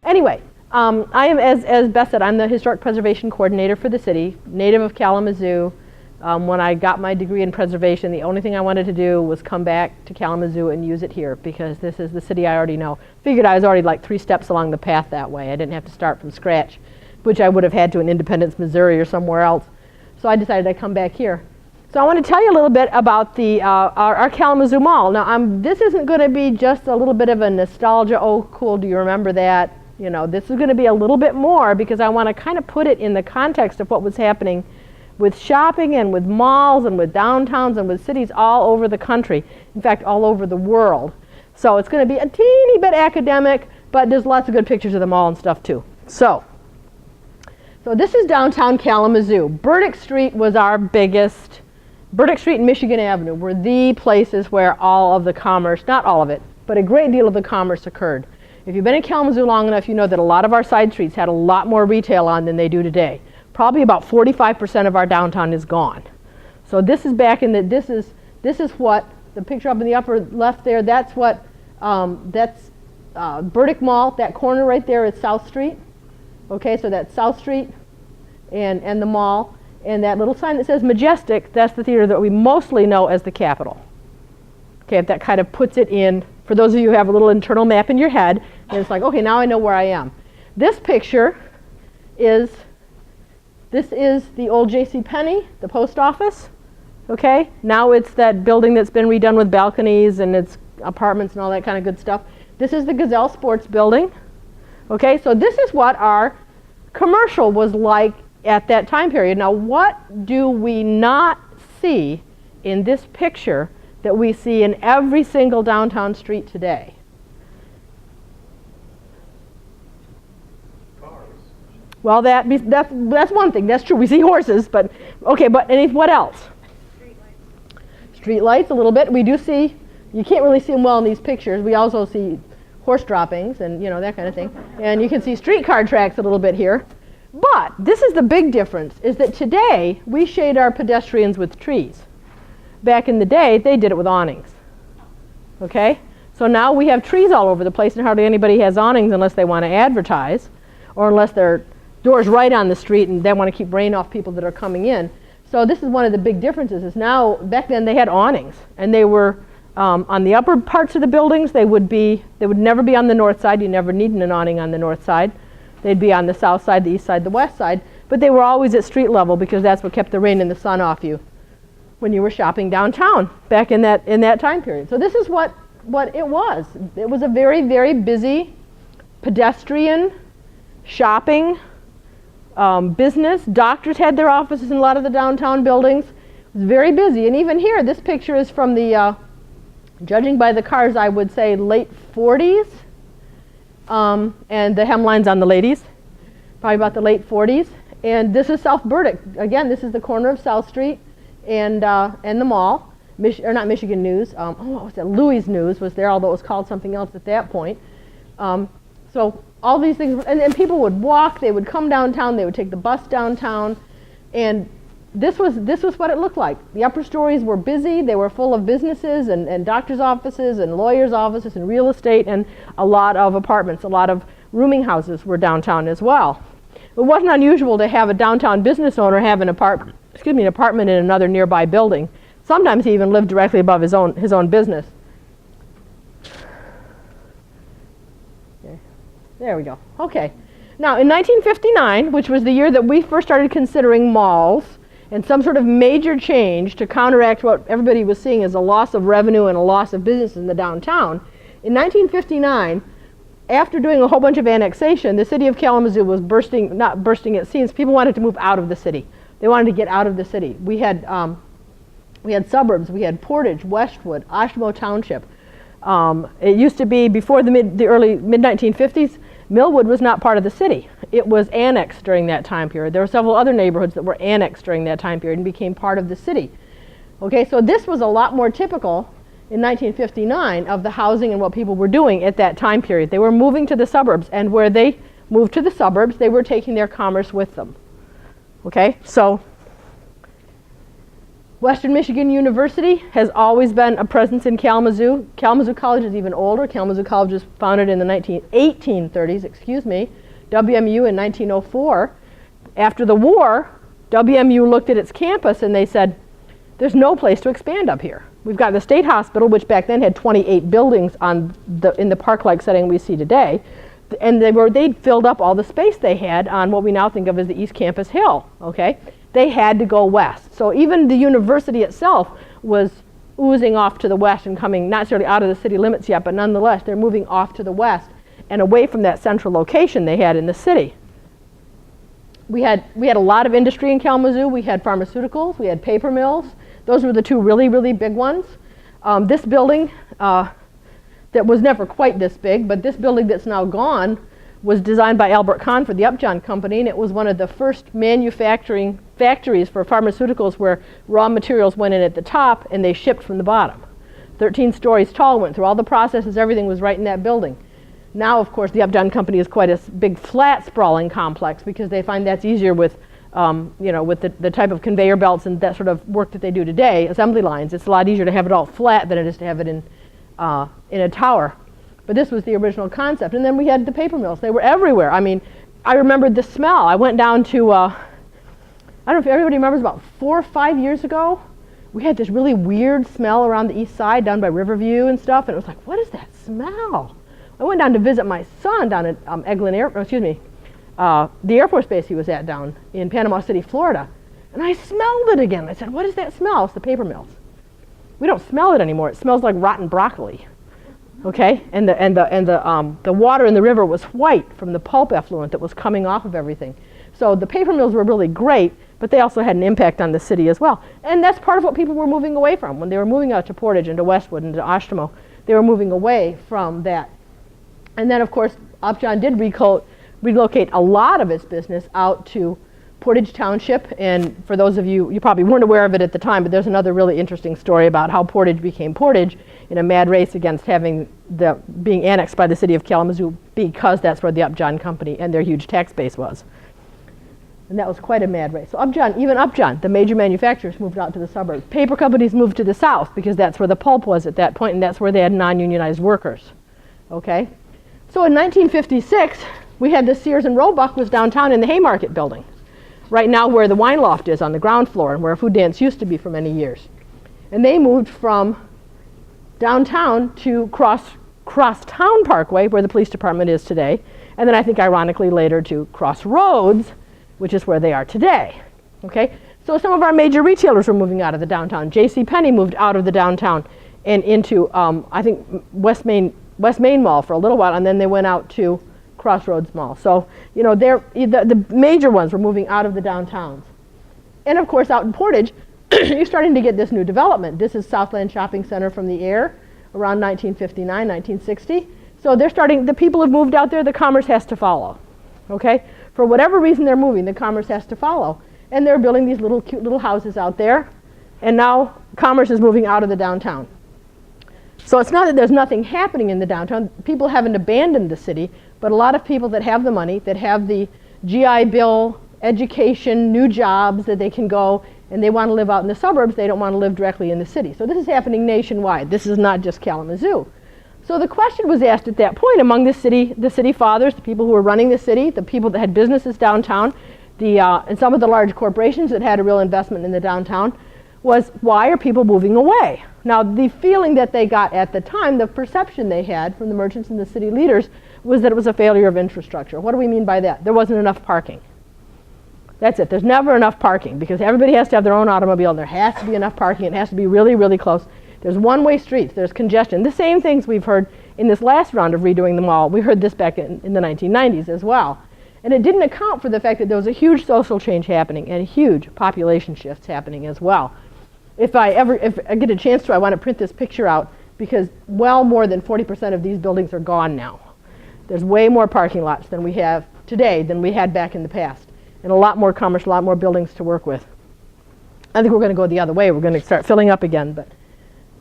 Anyway, I am, as Beth said, I'm the Historic Preservation Coordinator for the city, native of Kalamazoo. When I got my degree in preservation, the only thing I wanted to do was come back to Kalamazoo and use it here because this is the city I already know. Figured I was already like 3 steps along the path that way. I didn't have to start from scratch, which I would have had to in Independence, Missouri or somewhere else. So I decided I'd come back here. So I want to tell you a little bit about the our Kalamazoo Mall. Now, this isn't going to be just a little bit of a nostalgia, oh cool, do you remember that? You know, this is going to be a little bit more because I want to kind of put it in the context of what was happening with shopping and with malls and with downtowns and with cities all over the country. In fact, all over the world. So it's going to be a teeny bit academic, but there's lots of good pictures of the mall and stuff too. So this is downtown Kalamazoo. Burdick Street was our biggest. Burdick Street and Michigan Avenue were the places where all of the commerce, not all of it, but a great deal of the commerce occurred. If you've been in Kalamazoo long enough, you know that a lot of our side streets had a lot more retail on than they do today. Probably about 45% of our downtown is gone. So this is back in the, this is what, the picture up in the upper left there, that's what, that's Burdick Mall, that corner right there is South Street. Okay, so that's South Street and the mall. And that little sign that says Majestic, that's the theater that we mostly know as the Capitol. Okay, that kind of puts it in, for those of you who have a little internal map in your head, and it's like, okay, now I know where I am. This picture is, this is the old JCPenney, the post office. Okay, now it's that building that's been redone with balconies and it's apartments and all that kind of good stuff. This is the Gazelle Sports Building. Okay, so this is what our commercial was like at that time period. Now, what do we not see in this picture that we see in every single downtown street today? Cars. Well, that's one thing. That's true. We see horses, but okay. But what else? Street lights a little bit. We do see. You can't really see them well in these pictures. We also see horse droppings and that kind of thing. And you can see streetcar tracks a little bit here. But this is the big difference: is that today we shade our pedestrians with trees. Back in the day, they did it with awnings. Okay? So now we have trees all over the place, and hardly anybody has awnings unless they want to advertise, or unless their door's right on the street and they want to keep rain off people that are coming in. So this is one of the big differences. Is now, back then they had awnings, and they were on the upper parts of the buildings. They would never be on the north side. You never needed an awning on the north side. They'd be on the south side, the east side, the west side. But they were always at street level because that's what kept the rain and the sun off you when you were shopping downtown back in that time period. So this is what it was. It was a very, very busy pedestrian shopping business. Doctors had their offices in a lot of the downtown buildings. It was very busy. And even here, this picture is from the, judging by the cars, I would say late 40s. And the hemlines on the ladies, probably about the late 40s. And this is South Burdick. Again, this is the corner of South Street and the mall. Not Michigan News. What was that? Louis News was there, although it was called something else at that point. So all these things, and people would walk. They would come downtown. They would take the bus downtown, and this was what it looked like. The upper stories were busy. They were full of businesses and doctors' offices and lawyers' offices and real estate and a lot of apartments. A lot of rooming houses were downtown as well. It wasn't unusual to have a downtown business owner have an apartment in another nearby building. Sometimes he even lived directly above his own business. There we go. Okay. Now, in 1959, which was the year that we first started considering malls and some sort of major change to counteract what everybody was seeing as a loss of revenue and a loss of business in the downtown, in 1959, after doing a whole bunch of annexation, the city of Kalamazoo was not bursting at seams. People wanted to move out of the city. They wanted to get out of the city. We had suburbs. We had Portage, Westwood, Oshawa Township. It used to be, before the early mid-1950s, Millwood was not part of the city. It was annexed during that time period. There were several other neighborhoods that were annexed during that time period and became part of the city. Okay, so this was a lot more typical in 1959 of the housing and what people were doing at that time period. They were moving to the suburbs, and where they moved to the suburbs, they were taking their commerce with them. Okay, so Western Michigan University has always been a presence in Kalamazoo. Kalamazoo College is even older. Kalamazoo College was founded in the 1830s, excuse me. WMU in 1904. After the war, WMU looked at its campus and they said, there's no place to expand up here. We've got the state hospital, which back then had 28 buildings in the park-like setting we see today. And they'd filled up all the space they had on what we now think of as the East Campus Hill, okay? They had to go west. So even the university itself was oozing off to the west and coming not necessarily out of the city limits yet, but nonetheless, they're moving off to the west and away from that central location they had in the city. We had a lot of industry in Kalamazoo. We had pharmaceuticals, we had paper mills. Those were the two really, really big ones. This building, that was never quite this big, but this building that's now gone was designed by Albert Kahn for the Upjohn Company, and it was one of the first manufacturing factories for pharmaceuticals where raw materials went in at the top and they shipped from the bottom. 13 stories tall, went through all the processes, everything was right in that building. Now, of course, the Upjohn Company is quite a big, flat, sprawling complex because they find that's easier with, with the type of conveyor belts and that sort of work that they do today, assembly lines. It's a lot easier to have it all flat than it is to have it in a tower. But this was the original concept. And then we had the paper mills. They were everywhere. I mean, I remembered the smell. I went down to, I don't know if everybody remembers, about 4 or 5 years ago, we had this really weird smell around the east side down by Riverview and stuff. And it was like, what is that smell? I went down to visit my son down at the Air Force Base he was at down in Panama City, Florida. And I smelled it again. I said, what is that smell? It's the paper mills. We don't smell it anymore. It smells like rotten broccoli, okay? And the water in the river was white from the pulp effluent that was coming off of everything. So the paper mills were really great, but they also had an impact on the city as well. And that's part of what people were moving away from. When they were moving out to Portage and to Westwood and to Oshtemo, they were moving away from that. And then, of course, Upjohn did relocate a lot of its business out to Portage Township, and for those of you, you probably weren't aware of it at the time, but there's another really interesting story about how Portage became Portage in a mad race against being annexed by the city of Kalamazoo, because that's where the Upjohn Company and their huge tax base was. And that was quite a mad race. So even Upjohn, the major manufacturers, moved out to the suburbs. Paper companies moved to the south because that's where the pulp was at that point, and that's where they had non-unionized workers. Okay? So in 1956, we had the Sears and Roebuck was downtown in the Haymarket building, right now where the wine loft is on the ground floor and where Food Dance used to be for many years. And they moved from downtown to Crosstown Parkway, where the police department is today, and then I think ironically later to Crossroads, which is where they are today. Okay? So some of our major retailers were moving out of the downtown. JCPenney moved out of the downtown and into, I think, West Main Mall for a little while, and then they went out to Crossroads Mall. So, the major ones were moving out of the downtowns. And of course, out in Portage, you're starting to get this new development. This is Southland Shopping Center from the air around 1959, 1960. So the people have moved out there, the commerce has to follow. Okay? For whatever reason they're moving, the commerce has to follow. And they're building these little cute little houses out there. And now commerce is moving out of the downtown. So it's not that there's nothing happening in the downtown. People haven't abandoned the city, but a lot of people that have the money, that have the GI Bill, education, new jobs that they can go, and they want to live out in the suburbs, they don't want to live directly in the city. So this is happening nationwide. This is not just Kalamazoo. So the question was asked at that point among the city fathers, the people who were running the city, the people that had businesses downtown, and some of the large corporations that had a real investment in the downtown, was why are people moving away? Now, the feeling that they got at the time, the perception they had from the merchants and the city leaders, was that it was a failure of infrastructure. What do we mean by that? There wasn't enough parking. That's it. There's never enough parking because everybody has to have their own automobile, and there has to be enough parking. It has to be really, really close. There's one-way streets. There's congestion. The same things we've heard in this last round of redoing the mall. We heard this back in the 1990s as well. And it didn't account for the fact that there was a huge social change happening and huge population shifts happening as well. If I get a chance to, I want to print this picture out because well more than 40% of these buildings are gone now. There's way more parking lots than we have today than we had back in the past. And a lot more commerce, a lot more buildings to work with. I think we're going to go the other way. We're going to start filling up again.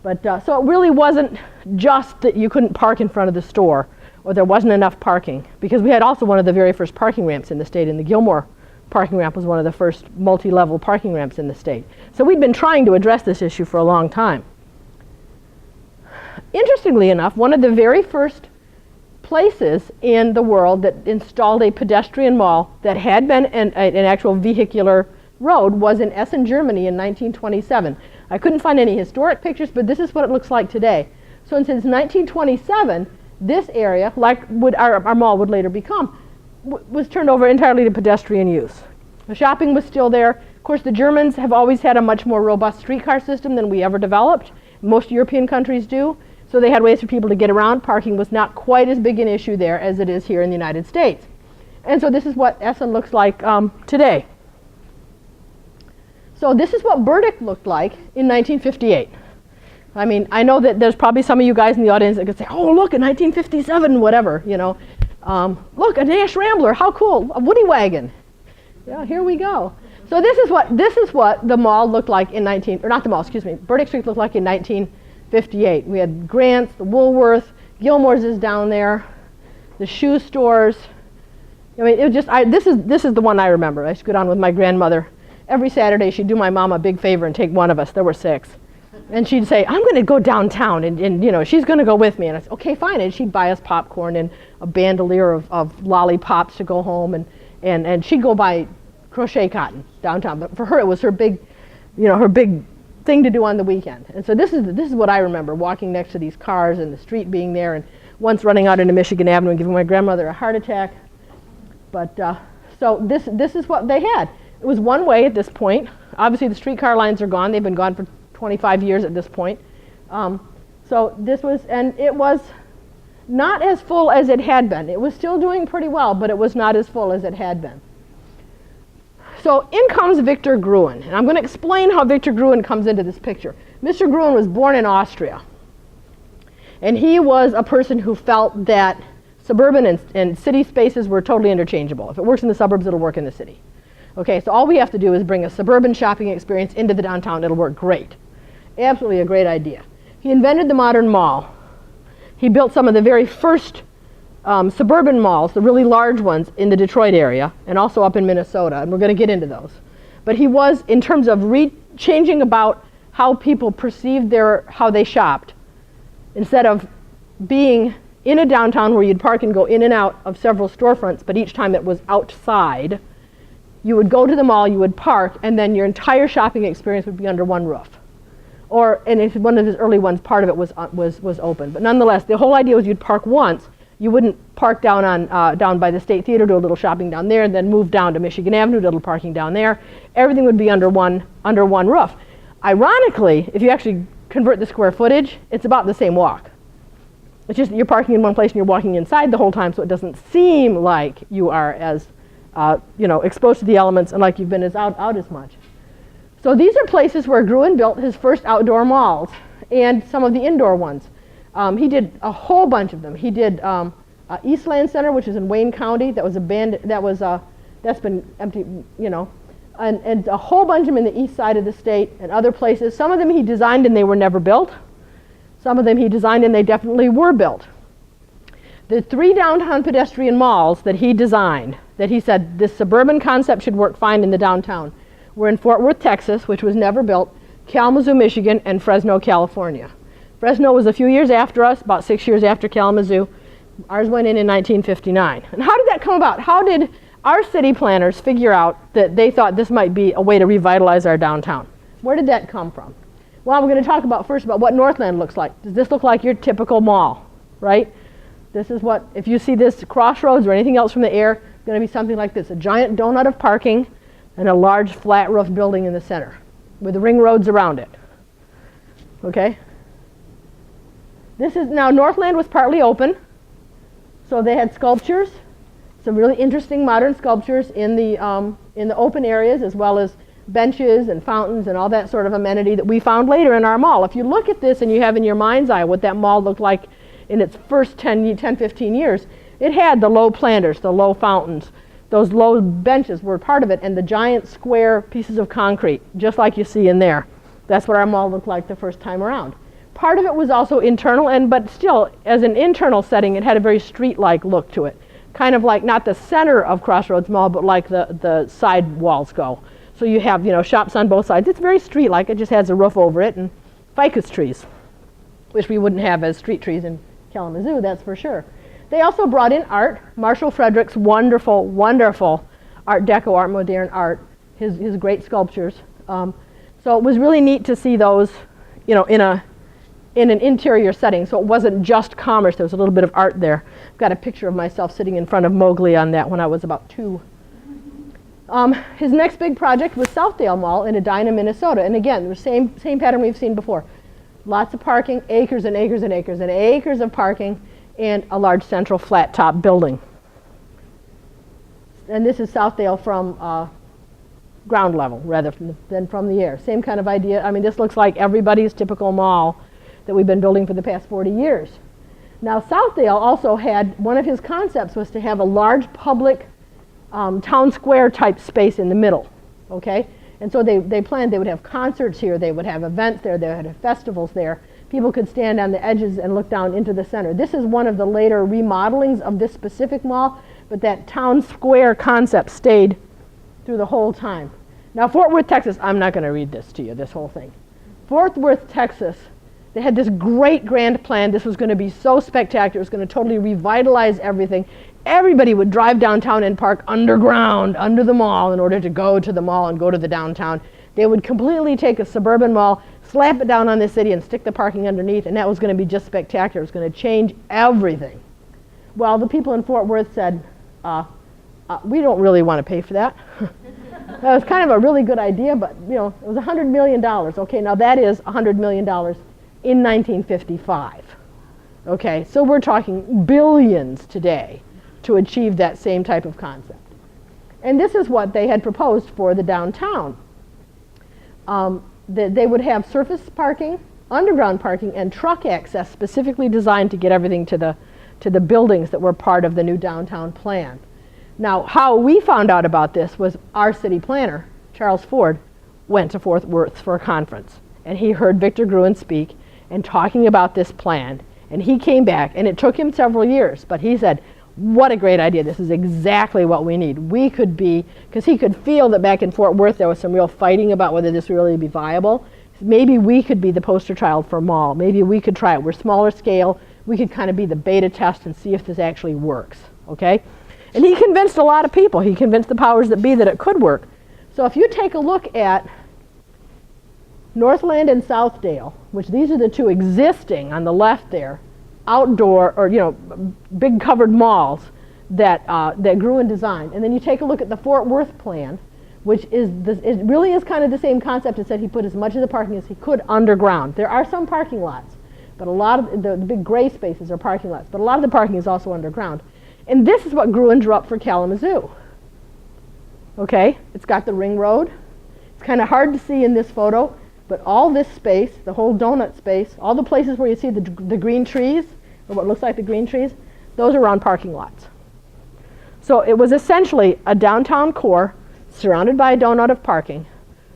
So it really wasn't just that you couldn't park in front of the store or there wasn't enough parking, because we had also one of the very first parking ramps in the state in the Gilmore parking ramp was one of the first multi-level parking ramps in the state. So we'd been trying to address this issue for a long time. Interestingly enough, one of the very first places in the world that installed a pedestrian mall that had been an actual vehicular road was in Essen, Germany in 1927. I couldn't find any historic pictures, but this is what it looks like today. So since 1927, this area, like our mall would later become, was turned over entirely to pedestrian use. The shopping was still there. Of course, the Germans have always had a much more robust streetcar system than we ever developed. Most European countries do. So they had ways for people to get around. Parking was not quite as big an issue there as it is here in the United States. And so this is what Essen looks like today. So this is what Burdick looked like in 1958. I mean, I know that there's probably some of you guys in the audience that could say, oh, look, in 1957, whatever, you know. Look, a Nash Rambler, how cool, a Woody wagon. Yeah, here we go. So this is what the mall looked like in Burdick Street looked like in 1958. We had Grant's, the Woolworth, Gilmore's is down there, the shoe stores. I mean, it just, this is the one I remember. I used to go down with my grandmother. Every Saturday she'd do my mom a big favor and take one of us. There were 6. And she'd say, I'm going to go downtown, and you know, she's going to go with me. And I said, okay, fine. And she'd buy us popcorn and a bandolier of lollipops to go home, and she'd go buy crochet cotton downtown. But for her, it was her big, her big thing to do on the weekend. And so this is what I remember, walking next to these cars and the street being there, and once running out into Michigan Avenue and giving my grandmother a heart attack. But so this is what they had. It was one way at this point. Obviously, the streetcar lines are gone. They've been gone for 25 years at this point. So this was, and it was not as full as it had been. It was still doing pretty well, but it was not as full as it had been. So in comes Victor Gruen, and I'm going to explain how Victor Gruen comes into this picture. Mr. Gruen was born in Austria, and he was a person who felt that suburban and city spaces were totally interchangeable. If it works in the suburbs, it'll work in the city. Okay, so all we have to do is bring a suburban shopping experience into the downtown. It'll work great. Absolutely a great idea. He invented the modern mall. He built some of the very first suburban malls, the really large ones in the Detroit area, and also up in Minnesota, and we're going to get into those. But he was, in terms of changing about how people perceived how they shopped, instead of being in a downtown where you'd park and go in and out of several storefronts, but each time it was outside, you would go to the mall, you would park, and then your entire shopping experience would be under one roof. And if one of his early ones, part of it was open. But nonetheless, the whole idea was you'd park once. You wouldn't park down by the State Theater, do a little shopping down there, and then move down to Michigan Avenue, do a little parking down there. Everything would be under one roof. Ironically, if you actually convert the square footage, it's about the same walk. It's just that you're parking in one place and you're walking inside the whole time, so it doesn't seem like you are as exposed to the elements and like you've been out as much. So these are places where Gruen built his first outdoor malls and some of the indoor ones. He did a whole bunch of them. He did Eastland Center, which is in Wayne County. That was that's been empty, and a whole bunch of them in the east side of the state and other places. Some of them he designed and they were never built. Some of them he designed and they definitely were built. The 3 downtown pedestrian malls that he designed, that he said this suburban concept should work fine in the downtown, were in Fort Worth, Texas, which was never built, Kalamazoo, Michigan, and Fresno, California. Fresno was a few years after us, about 6 years after Kalamazoo. Ours went in 1959. And how did that come about? How did our city planners figure out that they thought this might be a way to revitalize our downtown? Where did that come from? Well, we're going to talk first about what Northland looks like. Does this look like your typical mall, right? This is what, if you see this Crossroads or anything else from the air, it's going to be something like this, a giant donut of parking and a large flat roof building in the center with the ring roads around it. Okay? Now Northland was partly open, so they had sculptures, some really interesting modern sculptures in the open areas, as well as benches and fountains and all that sort of amenity that we found later in our mall. If you look at this and you have in your mind's eye what that mall looked like in its first 10-15 years, it had the low planters, the low fountains. Those low benches were part of it, and the giant square pieces of concrete, just like you see in there. That's what our mall looked like the first time around. Part of it was also internal, but still, as an internal setting, it had a very street-like look to it. kind of like not the center of Crossroads Mall, but like the side walls go. So you have, you know, shops on both sides. It's very street-like. It just has a roof over it and ficus trees, which we wouldn't have as street trees in Kalamazoo, that's for sure. They also brought in art. Marshall Fredericks, wonderful, wonderful Art Deco, Art Moderne art, his great sculptures. So it was really neat to see those, you know, in an interior setting. So it wasn't just commerce. There was a little bit of art there. I've got a picture of myself sitting in front of Mowgli on that when I was about 2. His next big project was Southdale Mall in Edina, Minnesota. And again, the same pattern we've seen before. Lots of parking, acres and acres and acres and acres of parking, and a large central flat top building. And this is Southdale from ground level rather than from the air. Same kind of idea. I mean, this looks like everybody's typical mall that we've been building for the past 40 years. Now, Southdale also had, one of his concepts was to have a large public town square type space in the middle, okay? And so they planned they would have concerts here, they would have events there, they would have festivals there. People could stand on the edges and look down into the center. This is one of the later remodelings of this specific mall, but that town square concept stayed through the whole time. Now, Fort Worth, Texas, I'm not going to read this to you, this whole thing. Fort Worth, Texas, they had this great grand plan. This was going to be so spectacular. It was going to totally revitalize everything. Everybody would drive downtown and park underground, under the mall, in order to go to the mall and go to the downtown. They would completely take a suburban mall, slap it down on the city, and stick the parking underneath, and that was going to be just spectacular. It was going to change everything. Well, the people in Fort Worth said, we don't really want to pay for that. That was kind of a really good idea, but you know, it was $100 million. Okay, now that is $100 million in 1955. Okay, so we're talking billions today to achieve that same type of concept. And this is what they had proposed for the downtown. They would have surface parking, underground parking, and truck access specifically designed to get everything to the buildings that were part of the new downtown plan. Now, how we found out about this was our city planner, Charles Ford, went to Fort Worth for a conference. And he heard Victor Gruen speak and talking about this plan. And he came back, and it took him several years, but he said, what a great idea. This is exactly what we need. We could be, because he could feel that back in Fort Worth there was some real fighting about whether this would really be viable. Maybe we could be the poster child for mall. Maybe we could try it. We're smaller scale. We could kind of be the beta test and see if this actually works, okay? And he convinced a lot of people. He convinced the powers that be that it could work. So if you take a look at Northland and Southdale, which these are the two existing on the left there, outdoor or, you know, big covered malls that Gruen designed. And then you take a look at the Fort Worth plan, which is, it really is kind of the same concept. It said he put as much of the parking as he could underground. There are some parking lots, but a lot of the big gray spaces are parking lots, but a lot of the parking is also underground. And this is what Gruen drew up for Kalamazoo. Okay, it's got the ring road. It's kind of hard to see in this photo, but all this space, the whole donut space, all the places where you see the green trees, or what looks like the green trees, those are on parking lots. So it was essentially a downtown core surrounded by a donut of parking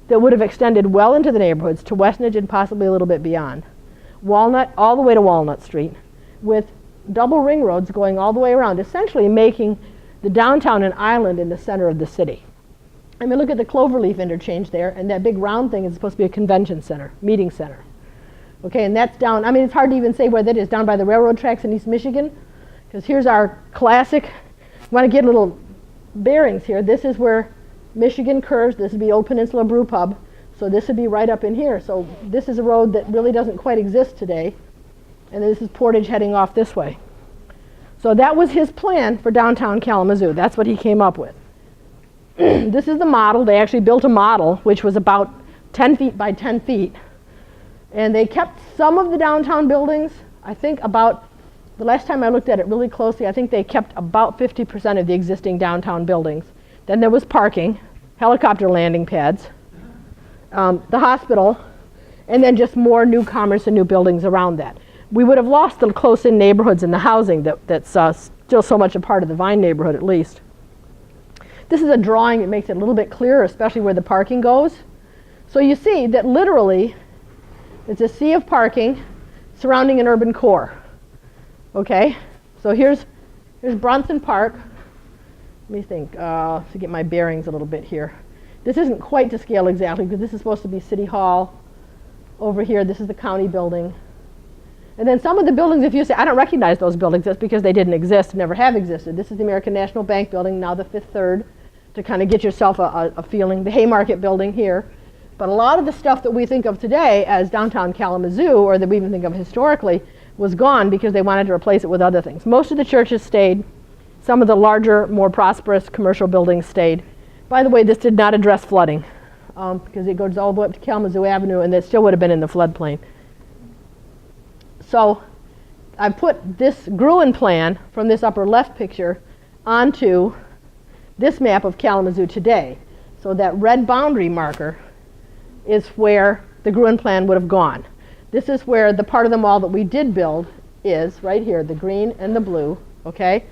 that would have extended well into the neighborhoods to Westnedge and possibly a little bit beyond. Walnut, all the way to Walnut Street, with double ring roads going all the way around, essentially making the downtown an island in the center of the city. I mean, look at the Cloverleaf interchange there, and that big round thing is supposed to be a convention center, meeting center. Okay, and that's down, I mean, it's hard to even say where that is, down by the railroad tracks in East Michigan, because here's our classic, want to get little bearings here. This is where Michigan curves. This would be Old Peninsula Brew Pub, so this would be right up in here. So this is a road that really doesn't quite exist today, and this is Portage heading off this way. So that was his plan for downtown Kalamazoo. That's what he came up with. This is the model. They actually built a model which was about 10 feet by 10 feet. And they kept some of the downtown buildings. I think about, the last time I looked at it really closely, I think they kept about 50% of the existing downtown buildings. Then there was parking, helicopter landing pads, the hospital, and then just more new commerce and new buildings around that. We would have lost the close-in neighborhoods and the housing that's still so much a part of the Vine neighborhood at least. This is a drawing that makes it a little bit clearer, especially where the parking goes. So you see that literally it's a sea of parking surrounding an urban core. Okay, so here's Here's Bronson Park. Let me think, to get my bearings a little bit here. This isn't quite to scale exactly because this is supposed to be City Hall. Over here, this is the county building. And then some of the buildings, if you say, I don't recognize those buildings, that's because they didn't exist, never have existed. This is the American National Bank building, now the Fifth Third, to kind of get yourself a feeling. The Haymarket building here. But a lot of the stuff that we think of today as downtown Kalamazoo, or that we even think of historically, was gone because they wanted to replace it with other things. Most of the churches stayed. Some of the larger, more prosperous commercial buildings stayed. By the way, this did not address flooding because it goes all the way up to Kalamazoo Avenue, and it still would have been in the floodplain. So I put this Gruen plan from this upper left picture onto this map of Kalamazoo today. So that red boundary marker is where the Gruen plan would have gone. This is where the part of the mall that we did build is, right here, the green and the blue, okay?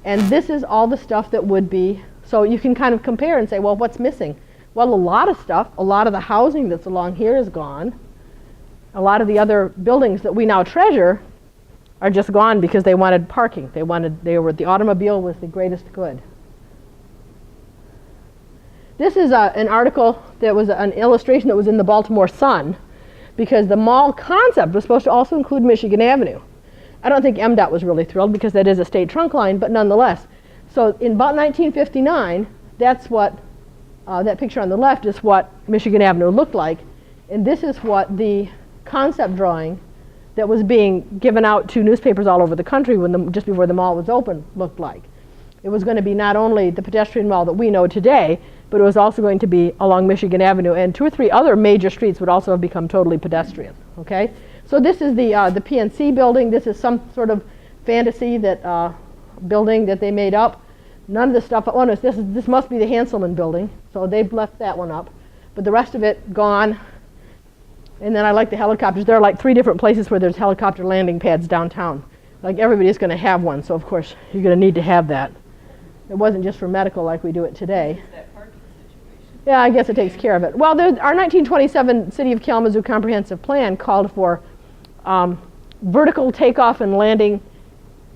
And this is all the stuff that would be, so you can kind of compare and say, well, what's missing? Well, a lot of stuff, a lot of the housing that's along here is gone. A lot of the other buildings that we now treasure are just gone because they wanted parking. The automobile was the greatest good. This is an article that was an illustration that was in the Baltimore Sun because the mall concept was supposed to also include Michigan Avenue. I don't think MDOT was really thrilled because that is a state trunk line, but nonetheless. So in about 1959, that's what, that picture on the left is what Michigan Avenue looked like. And this is what the concept drawing that was being given out to newspapers all over the country just before the mall was open looked like. It was going to be not only the pedestrian mall that we know today, but it was also going to be along Michigan Avenue, and 2 or 3 other major streets would also have become totally pedestrian, okay? So this is the PNC building. This is some sort of fantasy that building that they made up. None of the stuff, oh no, this must be the Hanselman building, so they've left that one up. But the rest of it, gone. And then I like the helicopters. There are like 3 different places where there's helicopter landing pads downtown. Like everybody's going to have one, so of course you're going to need to have that. It wasn't just for medical like we do it today. Yeah, I guess it takes care of it. Well, our 1927 City of Kalamazoo Comprehensive Plan called for vertical takeoff and landing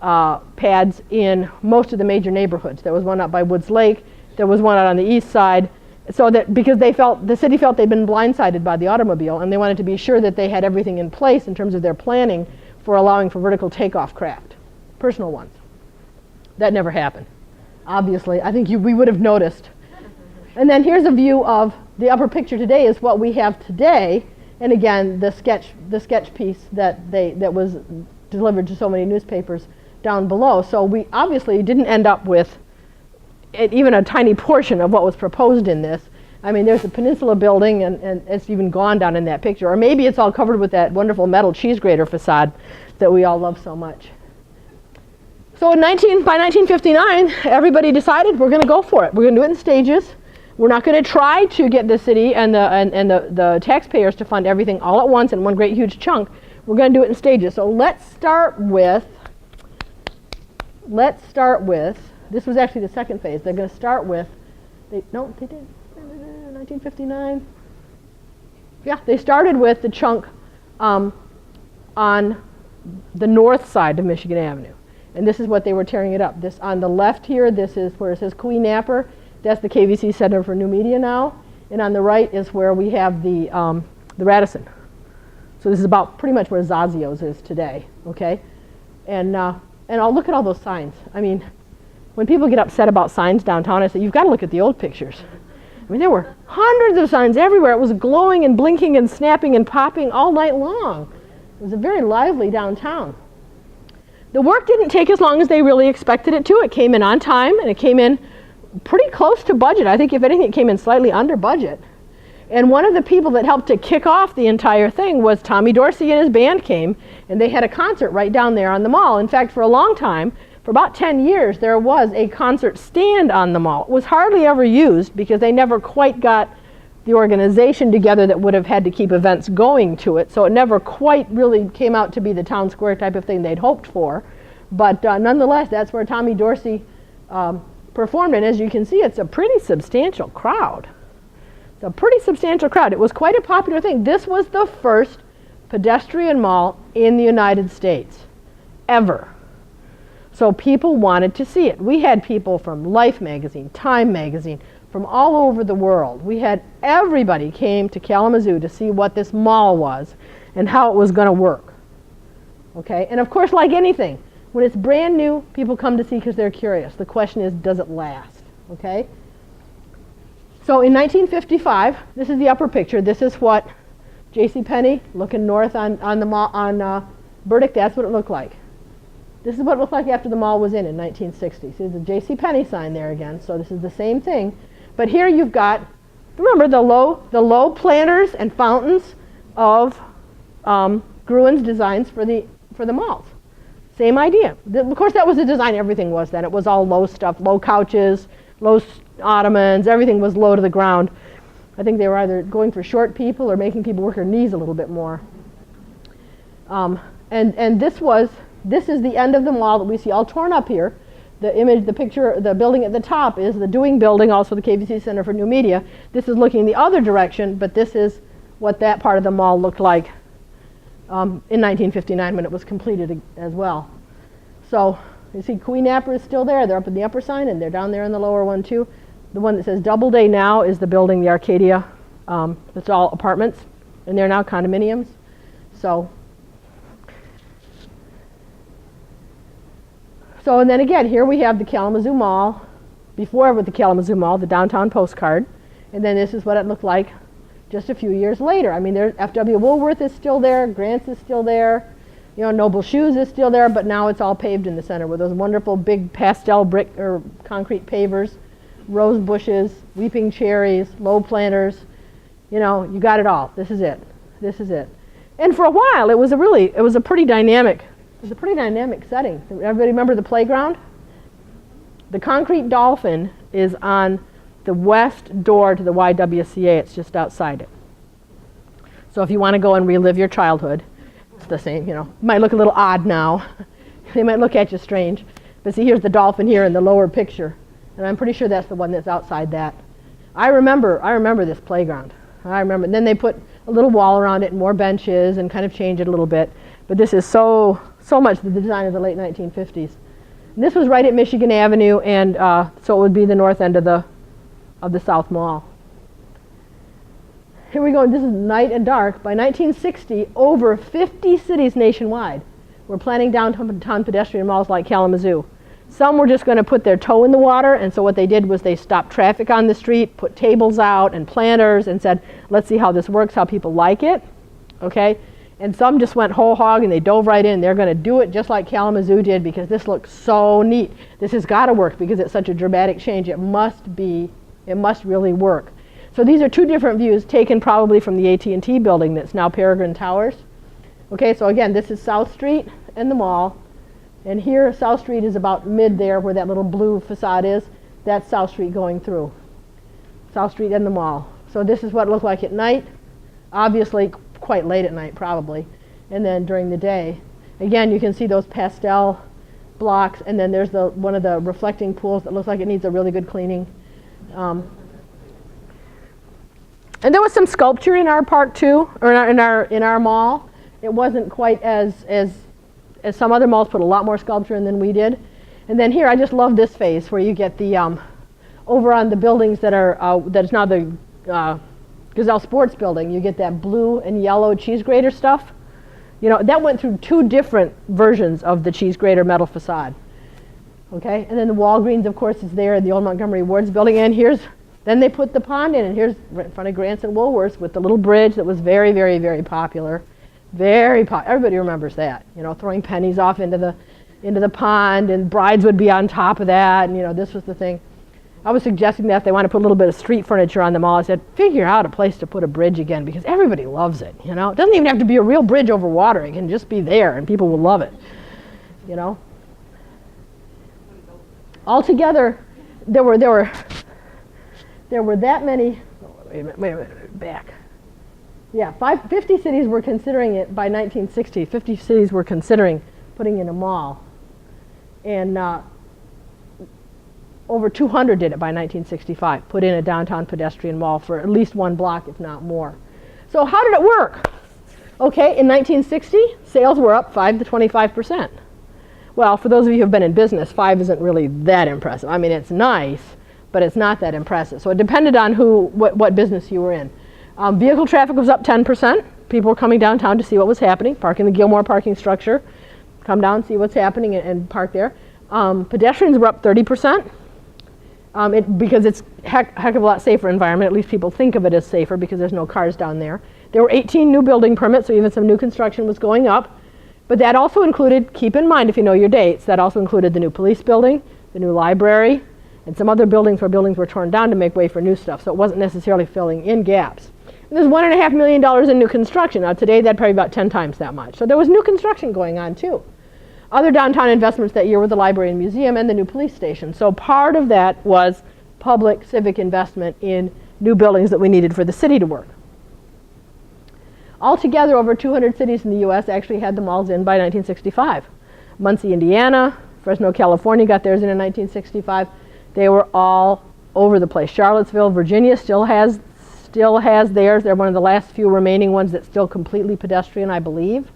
pads in most of the major neighborhoods. There was one up by Woods Lake. There was one out on the east side. So that because the city felt they'd been blindsided by the automobile, and they wanted to be sure that they had everything in place in terms of their planning for allowing for vertical takeoff craft, personal ones. That never happened. Obviously, I think we would have noticed. And then here's a view of the upper picture today is what we have today. And again, the sketch piece that was delivered to so many newspapers down below. So we obviously didn't end up with even a tiny portion of what was proposed in this. I mean, there's the Peninsula building, and it's even gone down in that picture. Or maybe it's all covered with that wonderful metal cheese grater facade that we all love so much. So by 1959, everybody decided we're going to go for it. We're going to do it in stages. We're not going to try to get the city and the taxpayers to fund everything all at once in one great huge chunk. We're going to do it in stages. So let's start with, this was actually the second phase. They're going to start with, they did, 1959. Yeah, they started with the chunk on the north side of Michigan Avenue. And this is what they were tearing it up. This on the left here, this is where it says Queen Napper. That's the KVC Center for New Media now. And on the right is where we have the Radisson. So this is about pretty much where Zazio's is today, okay? And I'll look at all those signs. I mean, when people get upset about signs downtown, I say, you've got to look at the old pictures. I mean, there were hundreds of signs everywhere. It was glowing and blinking and snapping and popping all night long. It was a very lively downtown. The work didn't take as long as they really expected it to. It came in on time, and it came in pretty close to budget. I think, if anything, it came in slightly under budget. And one of the people that helped to kick off the entire thing was Tommy Dorsey, and his band came, and they had a concert right down there on the mall. In fact, for a long time, for about 10 years, there was a concert stand on the mall. It was hardly ever used because they never quite got the organization together that would have had to keep events going to it. So it never quite really came out to be the town square type of thing they'd hoped for. But nonetheless, that's where Tommy Dorsey performed. And as you can see, it's a pretty substantial crowd. It's a pretty substantial crowd. It was quite a popular thing. This was the first pedestrian mall in the United States, ever. So people wanted to see it. We had people from Life magazine, Time magazine, from all over the world. We had everybody came to Kalamazoo to see what this mall was and how it was going to work. Okay, and of course, like anything, when it's brand new, people come to see because they're curious. The question is, does it last? Okay. So in 1955, this is the upper picture. This is what JCPenney, looking north on the mall on Burdick, that's what it looked like. This is what it looked like after the mall was in 1960. See the JCPenney sign there again. So this is the same thing, but here you've got, remember the low planters and fountains of Gruen's designs for the malls. Same idea. Of course, that was the design everything was then. It was all low stuff, low couches, low ottomans. Everything was low to the ground. I think they were either going for short people or making people work their knees a little bit more. And this is the end of the mall that we see all torn up here. The image, the picture, the building at the top is the Dewing Building, also the KVC Center for New Media. This is looking the other direction, but this is what that part of the mall looked like in 1959 when it was completed as well. So you see Queen Napper is still there. They're up in the upper sign, and they're down there in the lower one too. The one that says Doubleday now is the building, the Arcadia. It's all apartments, and they're now condominiums. So and then again, here we have the Kalamazoo Mall, before with the Kalamazoo Mall, the downtown postcard. And then this is what it looked like just a few years later. I mean, there's F.W. Woolworth is still there, Grant's is still there, you know, Noble Shoes is still there, but now it's all paved in the center with those wonderful big pastel brick or concrete pavers, rose bushes, weeping cherries, low planters. You know, you got it all. This is it. This is it. And for a while, it was a pretty dynamic setting. Everybody remember the playground? The concrete dolphin is on the west door to the YWCA. It's just outside it. So if you want to go and relive your childhood, it's the same, you know. It might look a little odd now. They might look at you strange. But see, here's the dolphin here in the lower picture. And I'm pretty sure that's the one that's outside that. I remember this playground. I remember. And then they put a little wall around it and more benches and kind of changed it a little bit. But this is so much the design of the late 1950s. And this was right at Michigan Avenue, and so it would be the north end of the South Mall. Here we go. This is night and dark. By 1960, over 50 cities nationwide were planning downtown pedestrian malls like Kalamazoo. Some were just going to put their toe in the water, and so what they did was they stopped traffic on the street, put tables out and planters, and said, let's see how this works, how people like it. Okay? And some just went whole hog and they dove right in. They're going to do it just like Kalamazoo did because this looks so neat. This has got to work because it's such a dramatic change. It must really work. So these are two different views taken probably from the AT&T building that's now Peregrine Towers. Okay, so again, this is South Street and the mall. And here, South Street is about mid there where that little blue facade is. That's South Street going through. South Street and the mall. So this is what it looked like at night. Obviously, quite late at night probably, and then during the day. Again, you can see those pastel blocks, and then there's one of the reflecting pools that looks like it needs a really good cleaning. And there was some sculpture in our park too, or in our mall. It wasn't quite as some other malls put a lot more sculpture in than we did. And then here, I just love this phase where you get the over on the buildings that are that is now the Gazelle Sports Building, you get that blue and yellow cheese grater stuff. You know, that went through two different versions of the cheese grater metal facade. Okay, and then the Walgreens, of course, is there in the old Montgomery Ward's building. And then they put the pond in, and here's right in front of Grant's and Woolworth's with the little bridge that was very, very, very popular. Everybody remembers that. You know, throwing pennies off into the pond, and brides would be on top of that, and you know, this was the thing. I was suggesting that if they want to put a little bit of street furniture on the mall, I said, figure out a place to put a bridge again because everybody loves it, you know. It doesn't even have to be a real bridge over water. It can just be there and people will love it, you know. Altogether, there were that many, wait a minute, back. Yeah, 50 cities were considering it by 1960. 50 cities were considering putting in a mall. And over 200 did it by 1965, put in a downtown pedestrian mall for at least one block, if not more. So how did it work? Okay, in 1960, sales were up 5 to 25%. Well, for those of you who've been in business, 5 isn't really that impressive. I mean, it's nice, but it's not that impressive. So it depended on what business you were in. Vehicle traffic was up 10%. People were coming downtown to see what was happening, park in the Gilmore parking structure, come down, see what's happening, and park there. Pedestrians were up 30%. Because it's heck of a lot safer environment. At least people think of it as safer because there's no cars down there. There were 18 new building permits, so even some new construction was going up. But that also included, keep in mind if you know your dates, that also included the new police building, the new library, and some other buildings where buildings were torn down to make way for new stuff. So it wasn't necessarily filling in gaps. And there's $1.5 million in new construction. Now today that'd probably be about 10 times that much. So there was new construction going on too. Other downtown investments that year were the library and museum and the new police station. So part of that was public civic investment in new buildings that we needed for the city to work. Altogether, over 200 cities in the U.S. actually had the malls in by 1965. Muncie, Indiana, Fresno, California got theirs in 1965. They were all over the place. Charlottesville, Virginia still has theirs. They're one of the last few remaining ones that's still completely pedestrian, I believe.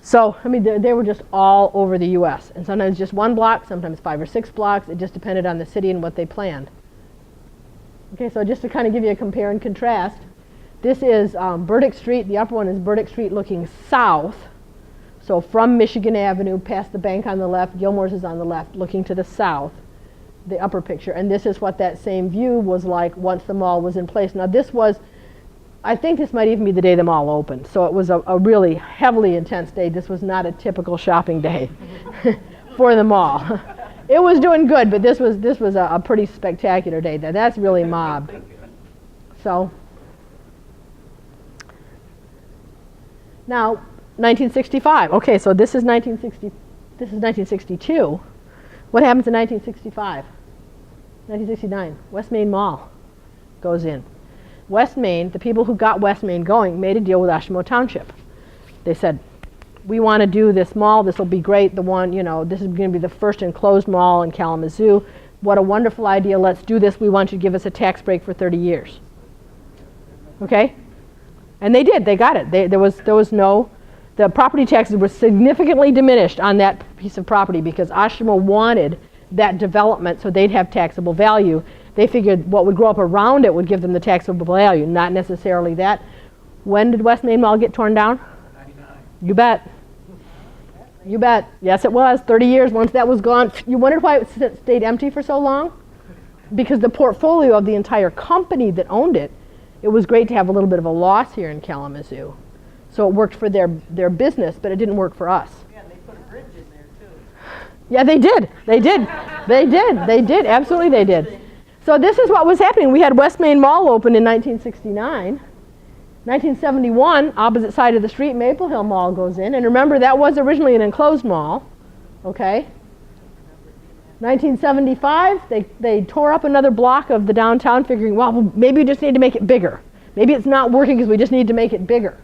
So, I mean, they were just all over the U.S. And sometimes just one block, sometimes 5 or 6 blocks. It just depended on the city and what they planned. Okay, so just to kind of give you a compare and contrast, this is Burdick Street. The upper one is Burdick Street looking south. So from Michigan Avenue, past the bank on the left, Gilmore's is on the left, looking to the south, the upper picture. And this is what that same view was like once the mall was in place. Now this was, I think this might even be the day the mall opened. So it was a really heavily intense day. This was not a typical shopping day for the mall. It was doing good, but this was a pretty spectacular day. That's really mobbed. So now 1965. Okay, so this is 1960. This is 1962. What happens in 1965? 1969. West Main Mall goes in. West Main, the people who got West Main going, made a deal with Ashimo Township. They said, we want to do this mall. This will be great. The one, you know, this is going to be the first enclosed mall in Kalamazoo. What a wonderful idea. Let's do this. We want you to give us a tax break for 30 years. Okay? And they did. They got it. There was no, the property taxes were significantly diminished on that piece of property because Ashimo wanted that development so they'd have taxable value. They figured what would grow up around it would give them the taxable value, not necessarily that. When did West Main Mall get torn down? 99. You bet. You bet. Yes, it was. 30 years. Once that was gone, you wondered why it stayed empty for so long? Because the portfolio of the entire company that owned it, it was great to have a little bit of a loss here in Kalamazoo. So it worked for their business, but it didn't work for us. Yeah, and they put a bridge in there too. Yeah, they did. They did. They did. They did. Absolutely they did. So this is what was happening. We had West Main Mall open in 1969. 1971, opposite side of the street, Maple Hill Mall goes in. And remember, that was originally an enclosed mall. Okay. 1975, they tore up another block of the downtown, figuring, well, maybe we just need to make it bigger. Maybe it's not working because we just need to make it bigger.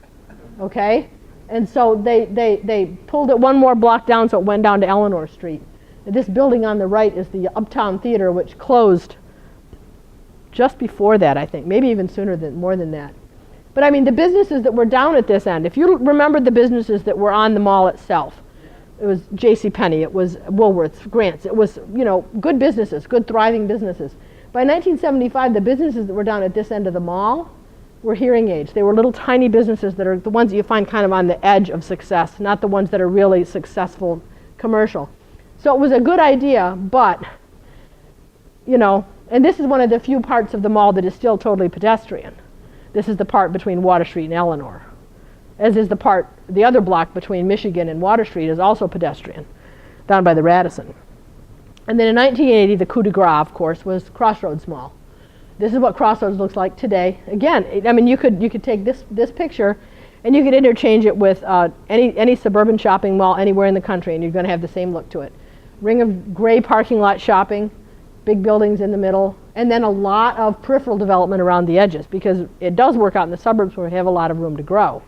Okay? And so they pulled it one more block down, so it went down to Eleanor Street. And this building on the right is the Uptown Theater, which closed just before that, I think. Maybe even more than that. But I mean, the businesses that were down at this end, if you remember the businesses that were on the mall itself, it was JCPenney, it was Woolworth's, Grant's, it was, you know, good businesses, good thriving businesses. By 1975, the businesses that were down at this end of the mall were hearing aids. They were little tiny businesses that are the ones that you find kind of on the edge of success, not the ones that are really successful commercial. So it was a good idea, but, you know, and this is one of the few parts of the mall that is still totally pedestrian. This is the part between Water Street and Eleanor. As is the other block between Michigan and Water Street is also pedestrian, down by the Radisson. And then in 1980, the coup de grace, of course, was Crossroads Mall. This is what Crossroads looks like today. Again, I mean, you could take this picture and you could interchange it with any suburban shopping mall anywhere in the country, and you're going to have the same look to it. Ring of gray parking lot shopping, big buildings in the middle, and then a lot of peripheral development around the edges, because it does work out in the suburbs where we have a lot of room to grow.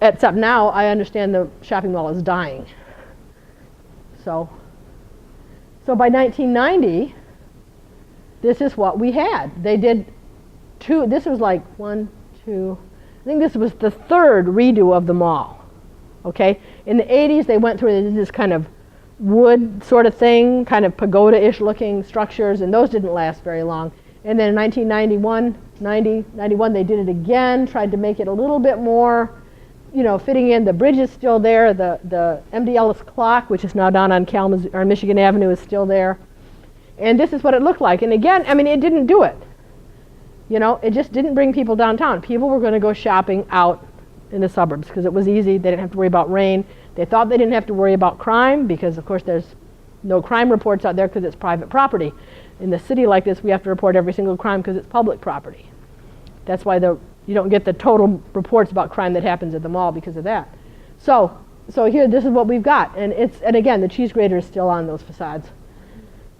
Except now, I understand the shopping mall is dying. So by 1990, this is what we had. They did this was like 1, 2, I think this was the third redo of the mall. Okay? In the 80s, they went through this kind of wood sort of thing, kind of pagoda-ish looking structures, and those didn't last very long. And then in 1991, they did it again, tried to make it a little bit more, you know, fitting in. The bridge is still there. The MD Ellis clock, which is now down on Kalamazoo, or Michigan Avenue, is still there. And this is what it looked like. And again, I mean, it didn't do it. You know, it just didn't bring people downtown. People were going to go shopping out in the suburbs because it was easy. They didn't have to worry about rain. They thought they didn't have to worry about crime because, of course, there's no crime reports out there because it's private property. In the city like this, we have to report every single crime because it's public property. That's why you don't get the total reports about crime that happens at the mall because of that. So here, this is what we've got. And again, the cheese grater is still on those facades.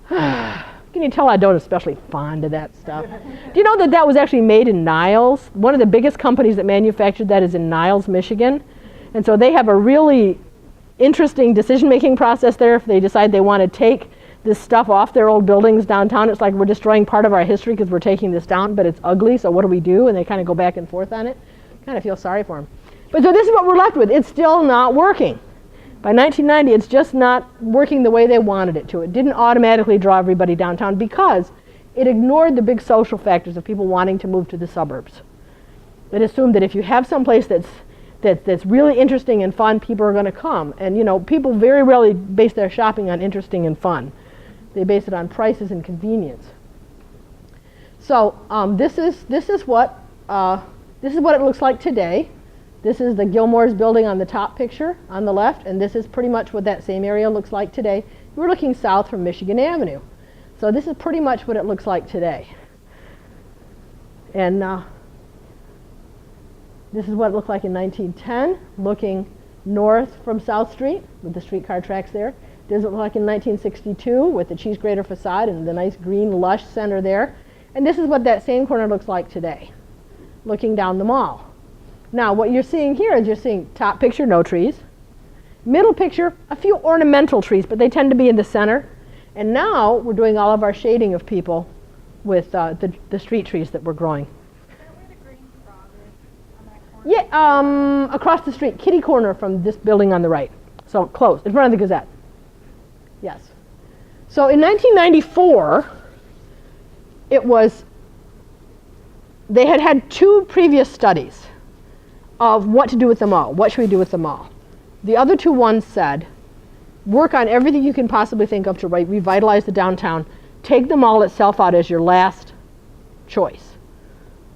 Can you tell I don't especially fond of that stuff? Do you know that that was actually made in Niles? One of the biggest companies that manufactured that is in Niles, Michigan. And so they have a really interesting decision-making process there if they decide they want to take this stuff off their old buildings downtown. It's like we're destroying part of our history because we're taking this down, but it's ugly, so what do we do? And they kind of go back and forth on it. Kind of feel sorry for them. But so this is what we're left with. It's still not working. By 1990, it's just not working the way they wanted it to. It didn't automatically draw everybody downtown because it ignored the big social factors of people wanting to move to the suburbs. It assumed that if you have some place that's really interesting and fun, people are going to come. And you know, people very rarely base their shopping on interesting and fun. They base it on prices and convenience. So this is what it looks like today. This is the Gilmore's building on the top picture on the left, and this is pretty much what that same area looks like today. We're looking south from Michigan Avenue. So this is pretty much what it looks like today. And this is what it looked like in 1910, looking north from South Street with the streetcar tracks there. This is what it looked like in 1962 with the cheese grater facade and the nice green lush center there. And this is what that same corner looks like today, looking down the mall. Now, what you're seeing here is you're seeing top picture, no trees. Middle picture, a few ornamental trees, but they tend to be in the center. And now we're doing all of our shading of people with the street trees that we're growing. Is that where the green frog is on that corner? Yeah, across the street, kitty corner from this building on the right. So close, in front of the Gazette. Yes. So in 1994, they had had two previous studies of what to do with the mall. What should we do with the mall? The other two ones said, work on everything you can possibly think of to revitalize the downtown. Take the mall itself out as your last choice.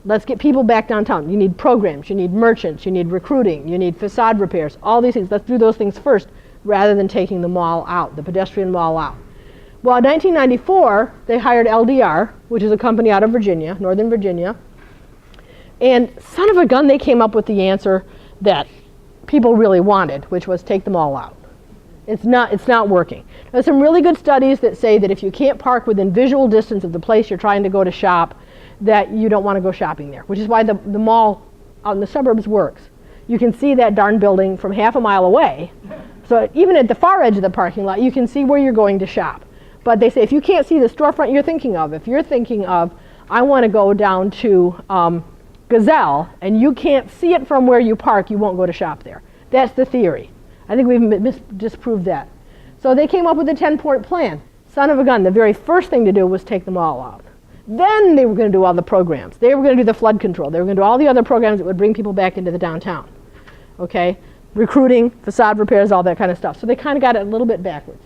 Let's get people back downtown. You need programs, you need merchants, you need recruiting, you need facade repairs, all these things. Let's do those things first rather than taking the mall out, the pedestrian mall out. Well, in 1994, they hired LDR, which is a company out of Virginia, Northern Virginia. And son of a gun, they came up with the answer that people really wanted, which was take them all out. It's not working. There's some really good studies that say that if you can't park within visual distance of the place you're trying to go to shop, that you don't want to go shopping there, which is why the mall out in the suburbs works. You can see that darn building from half a mile away. So even at the far edge of the parking lot, you can see where you're going to shop. But they say if you can't see the storefront you're thinking of, if you're thinking of, I want to go down to Gazelle, and you can't see it from where you park, you won't go to shop there. That's the theory. I think we've disproved that. So they came up with a 10-point plan. Son of a gun, the very first thing to do was take them all out. Then they were going to do all the programs. They were going to do the flood control. They were going to do all the other programs that would bring people back into the downtown. Okay? Recruiting, facade repairs, all that kind of stuff. So they kind of got it a little bit backwards.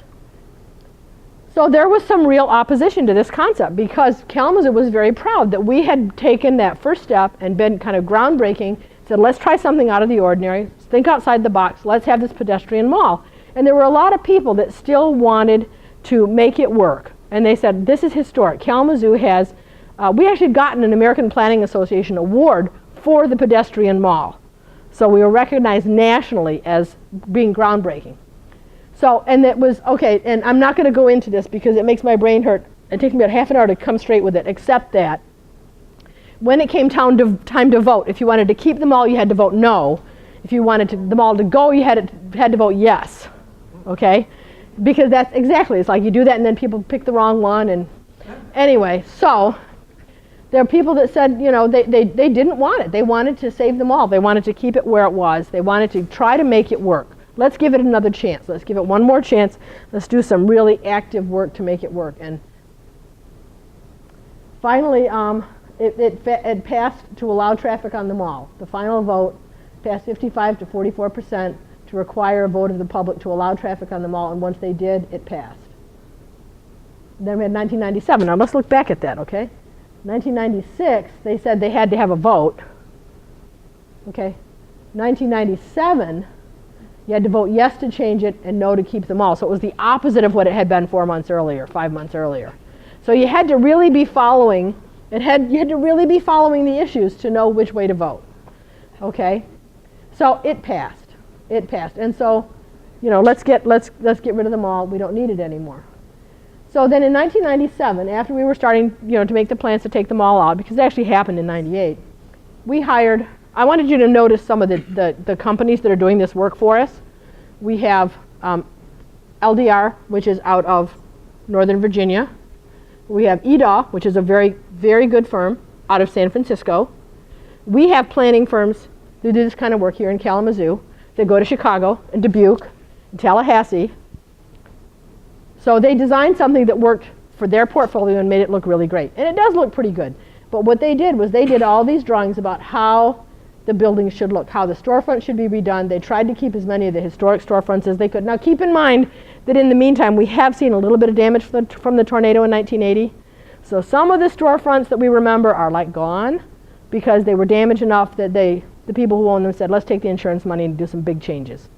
So there was some real opposition to this concept because Kalamazoo was very proud that we had taken that first step and been kind of groundbreaking, said let's try something out of the ordinary, let's think outside the box, let's have this pedestrian mall. And there were a lot of people that still wanted to make it work. And they said, this is historic. Kalamazoo has, we actually had gotten an American Planning Association award for the pedestrian mall. So we were recognized nationally as being groundbreaking. So, and it was, okay, and I'm not going to go into this because it makes my brain hurt. It takes me about half an hour to come straight with it, except that when it came time to vote, if you wanted to keep the mall, you had to vote no. If you wanted the mall to go, you had to vote yes, okay? Because that's exactly, it's like you do that and then people pick the wrong one. And anyway, so There are people that said, you know, they didn't want it. They wanted to save the mall. They wanted to keep it where it was. They wanted to try to make it work. Let's give it another chance. Let's give it one more chance. Let's do some really active work to make it work. And finally, it passed to allow traffic on the mall. The final vote passed 55 to 44% to require a vote of the public to allow traffic on the mall. And once they did, it passed. Then we had 1997. Now let's look back at that, okay? 1996, they said they had to have a vote. Okay. 1997, you had to vote yes to change it and no to keep the mall. So it was the opposite of what it had been 4 months earlier, 5 months earlier. So you had to really be following. You had to really be following the issues to know which way to vote. Okay. So it passed. It passed. And so, you know, let's get rid of the mall. We don't need it anymore. So then in 1997, after we were starting, you know, to make the plans to take them all out, because it actually happened in 98, we hired, I wanted you to notice some of the companies that are doing this work for us. We have LDR, which is out of Northern Virginia. We have EDA, which is a very, very good firm out of San Francisco. We have planning firms that do this kind of work here in Kalamazoo. They go to Chicago and Dubuque and Tallahassee. So they designed something that worked for their portfolio and made it look really great. And it does look pretty good. But what they did was they did all these drawings about how the building should look, how the storefront should be redone. They tried to keep as many of the historic storefronts as they could. Now keep in mind that in the meantime, we have seen a little bit of damage from the tornado in 1980. So some of the storefronts that we remember are like gone because they were damaged enough that the people who owned them said, let's take the insurance money and do some big changes.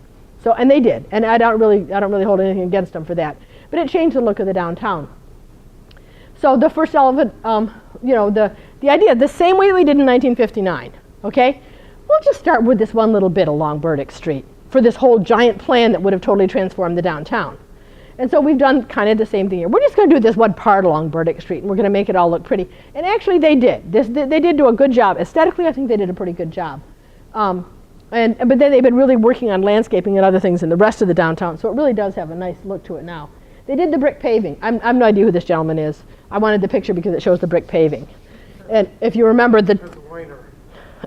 So, and they did. And I don't really hold anything against them for that. But it changed the look of the downtown. So the first element, you know, the idea, the same way we did in 1959, okay? We'll just start with this one little bit along Burdick Street for this whole giant plan that would have totally transformed the downtown. And so we've done kind of the same thing here. We're just going to do this one part along Burdick Street, and we're going to make it all look pretty. And actually they did. They did do a good job. Aesthetically, I think they did a pretty good job. But then they've been really working on landscaping and other things in the rest of the downtown, so it really does have a nice look to it now. They did the brick paving. I have no idea who this gentleman is. I wanted the picture because it shows the brick paving. And if you remember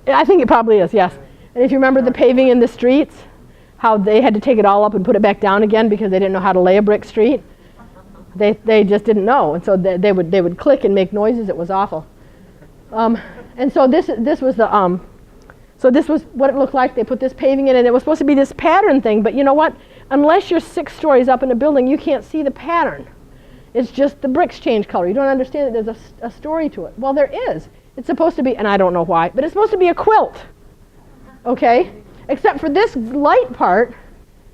I think it probably is, yes. And if you remember the paving in the streets, how they had to take it all up and put it back down again because they didn't know how to lay a brick street. They just didn't know, and so they would click and make noises. It was awful. And so this was the so this was what it looked like. They put this paving in, and it was supposed to be this pattern thing. But you know what? Unless you're 6 stories up in a building, you can't see the pattern. It's just the bricks change color. You don't understand that there's a story to it. Well, there is. It's supposed to be, and I don't know why, but it's supposed to be a quilt. Okay? Except for this light part,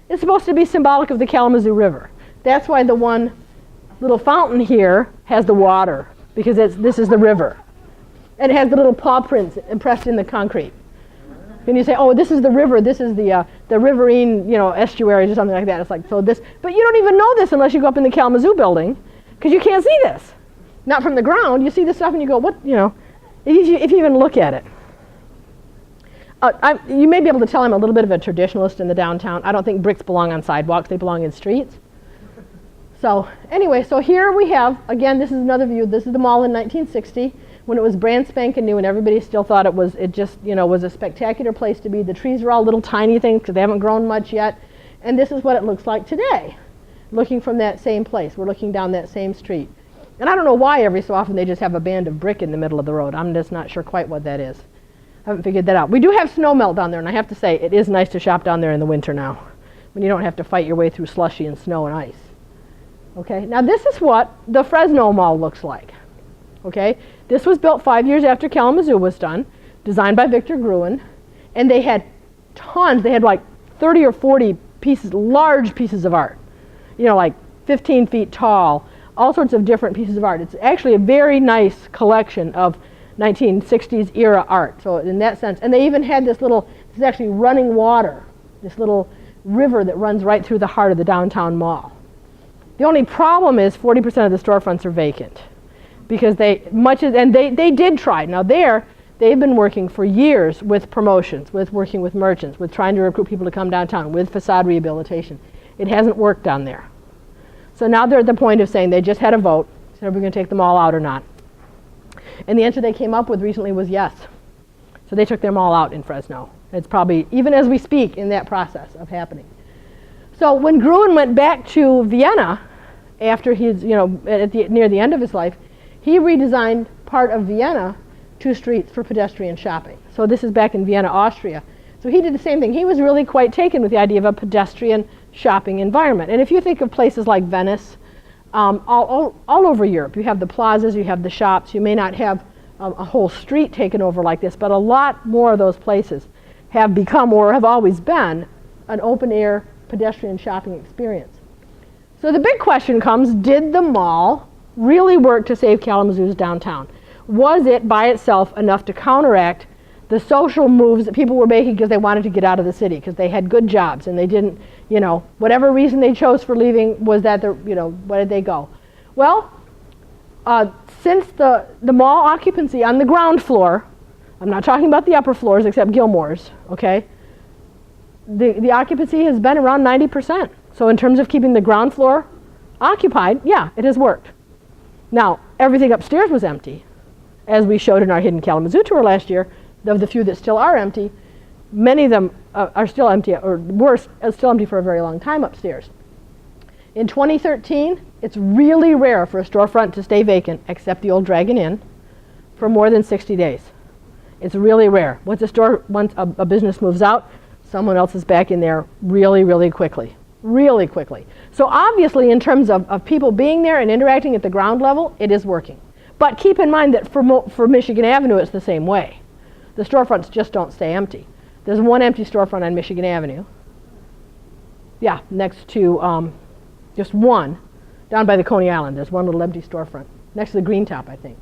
it's supposed to be symbolic of the Kalamazoo River. That's why the one little fountain here has the water, because this is the river. And it has the little paw prints impressed in the concrete. And you say, oh, this is the river, this is the riverine, you know, estuaries or something like that. It's like, so this, but you don't even know this unless you go up in the Kalamazoo building, because you can't see this. Not from the ground. You see this stuff and you go, what, you know, if you even look at it. You may be able to tell I'm a little bit of a traditionalist in the downtown. I don't think bricks belong on sidewalks, they belong in streets. So anyway, so here we have, again, this is another view. This is the mall in 1960. When it was brand spanking new and everybody still thought it just, you know, was a spectacular place to be. The trees were all little tiny things because they haven't grown much yet. And this is what it looks like today, looking from that same place. We're looking down that same street. And I don't know why every so often they just have a band of brick in the middle of the road. I'm just not sure quite what that is. I haven't figured that out. We do have snow melt down there, and I have to say, it is nice to shop down there in the winter now, when you don't have to fight your way through slushy and snow and ice. Okay, now this is what the Fresno Mall looks like. Okay, this was built 5 years after Kalamazoo was done, designed by Victor Gruen, and they had tons. They had like 30 or 40 pieces, large pieces of art, you know, like 15 feet tall, all sorts of different pieces of art. It's actually a very nice collection of 1960s era art. So in that sense, and they even had this is actually running water, this little river that runs right through the heart of the downtown mall. The only problem is 40% of the storefronts are vacant. Because they did try. Now they've been working for years with promotions, with working with merchants, with trying to recruit people to come downtown, with facade rehabilitation. It hasn't worked down there. So now they're at the point of saying they just had a vote, so are we going to take them all out or not? And the answer they came up with recently was yes. So they took them all out in Fresno. It's probably, even as we speak, in that process of happening. So when Gruen went back to Vienna, after he's, near the end of his life, he redesigned part of Vienna, 2 streets for pedestrian shopping. So this is back in Vienna, Austria. So he did the same thing. He was really quite taken with the idea of a pedestrian shopping environment. And if you think of places like Venice, all over Europe, you have the plazas, you have the shops. You may not have a whole street taken over like this, but a lot more of those places have become, or have always been, an open-air pedestrian shopping experience. So the big question comes, did the mall really work to save Kalamazoo's downtown? Was it by itself enough to counteract the social moves that people were making because they wanted to get out of the city, because they had good jobs and they didn't, whatever reason they chose for leaving was that, where did they go? Well, since the mall occupancy on the ground floor, I'm not talking about the upper floors except Gilmore's, okay? The occupancy has been around 90%. So in terms of keeping the ground floor occupied, yeah, it has worked. Now, everything upstairs was empty. As we showed in our Hidden Kalamazoo tour last year, of the few that still are empty, many of them are still empty, or worse, still empty for a very long time upstairs. In 2013, it's really rare for a storefront to stay vacant, except the old Dragon Inn, for more than 60 days. It's really rare. Once a business moves out, someone else is back in there really, really quickly. Really quickly. So obviously, in terms of people being there and interacting at the ground level, it is working. But keep in mind that for Michigan Avenue, it's the same way. The storefronts just don't stay empty. There's one empty storefront on Michigan Avenue. Yeah, next to, just one. Down by the Coney Island, there's one little empty storefront. Next to the Green Top, I think.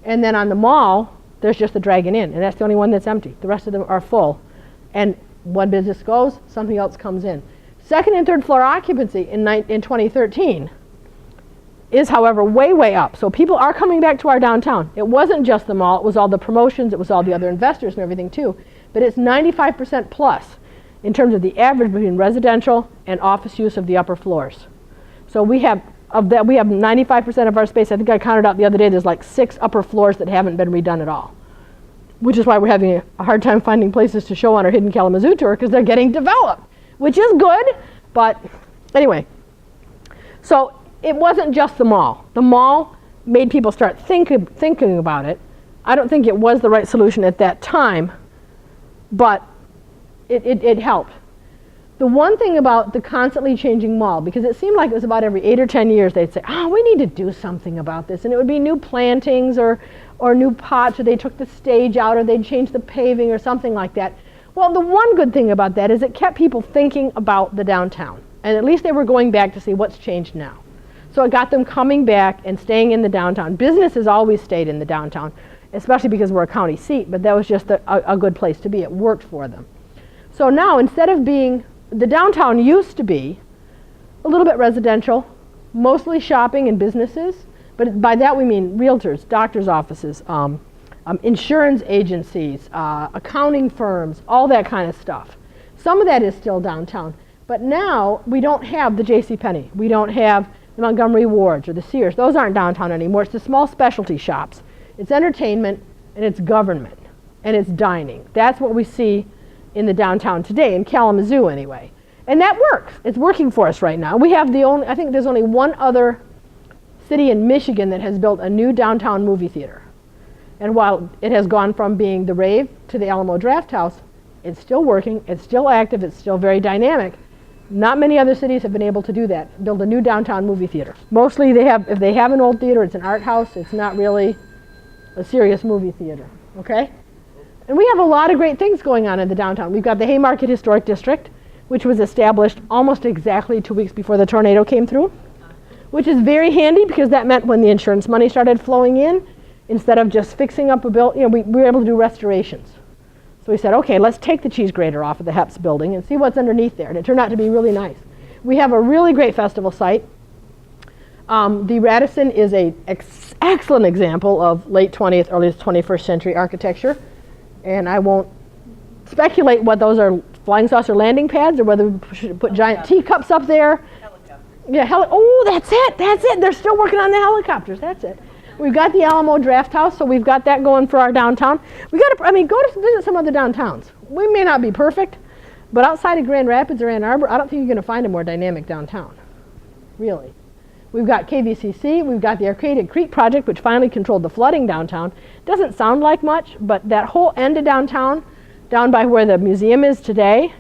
And then on the mall, there's just the Dragon Inn, and that's the only one that's empty. The rest of them are full. And one business goes, something else comes in. Second and third floor occupancy in 2013 is, however, way, way up. So people are coming back to our downtown. It wasn't just the mall. It was all the promotions. It was all the other investors and everything, too. But it's 95% plus in terms of the average between residential and office use of the upper floors. So we have 95% of our space. I think I counted out the other day, there's like 6 upper floors that haven't been redone at all, which is why we're having a hard time finding places to show on our Hidden Kalamazoo tour, because they're getting developed, which is good. But anyway, so it wasn't just the mall. The mall made people start thinking about it. I don't think it was the right solution at that time, but it helped. The one thing about the constantly changing mall, because it seemed like it was about every 8 or 10 years they'd say, we need to do something about this. And it would be new plantings or new pots, or they took the stage out, or they'd change the paving or something like that. Well, the one good thing about that is it kept people thinking about the downtown. And at least they were going back to see what's changed now. So it got them coming back and staying in the downtown. Business has always stayed in the downtown, especially because we're a county seat, but that was just a good place to be. It worked for them. So now, instead of being, the downtown used to be a little bit residential, mostly shopping and businesses, but by that we mean realtors, doctors' offices, insurance agencies, accounting firms, all that kind of stuff. Some of that is still downtown, but now we don't have the JCPenney. We don't have the Montgomery Wards or the Sears. Those aren't downtown anymore. It's the small specialty shops. It's entertainment, and it's government, and it's dining. That's what we see in the downtown today, in Kalamazoo anyway. And that works. It's working for us right now. We have I think there's only one other city in Michigan that has built a new downtown movie theater. And while it has gone from being the Rave to the Alamo Draft House, it's still working, it's still active, it's still very dynamic. Not many other cities have been able to do that, build a new downtown movie theater. Mostly if they have an old theater, it's an art house, it's not really a serious movie theater, okay? And we have a lot of great things going on in the downtown. We've got the Haymarket Historic District, which was established almost exactly 2 weeks before the tornado came through, which is very handy because that meant when the insurance money started flowing in, instead of just fixing up a building, we were able to do restorations. So we said, okay, let's take the cheese grater off of the Heps building and see what's underneath there. And it turned out to be really nice. We have a really great festival site. The Radisson is an excellent example of late 20th, early 21st century architecture. And I won't speculate what those are, flying saucer landing pads, or whether we should put giant teacups up there. Helicopters. Yeah, oh, that's it. They're still working on the helicopters. That's it. We've got the Alamo Draft House, so we've got that going for our downtown. We got to, I mean, go to visit some other downtowns. We may not be perfect, but outside of Grand Rapids or Ann Arbor, I don't think you're going to find a more dynamic downtown, really. We've got KVCC, we've got the Arcaded Creek project, which finally controlled the flooding downtown. Doesn't sound like much, but that whole end of downtown, down by where the museum is today,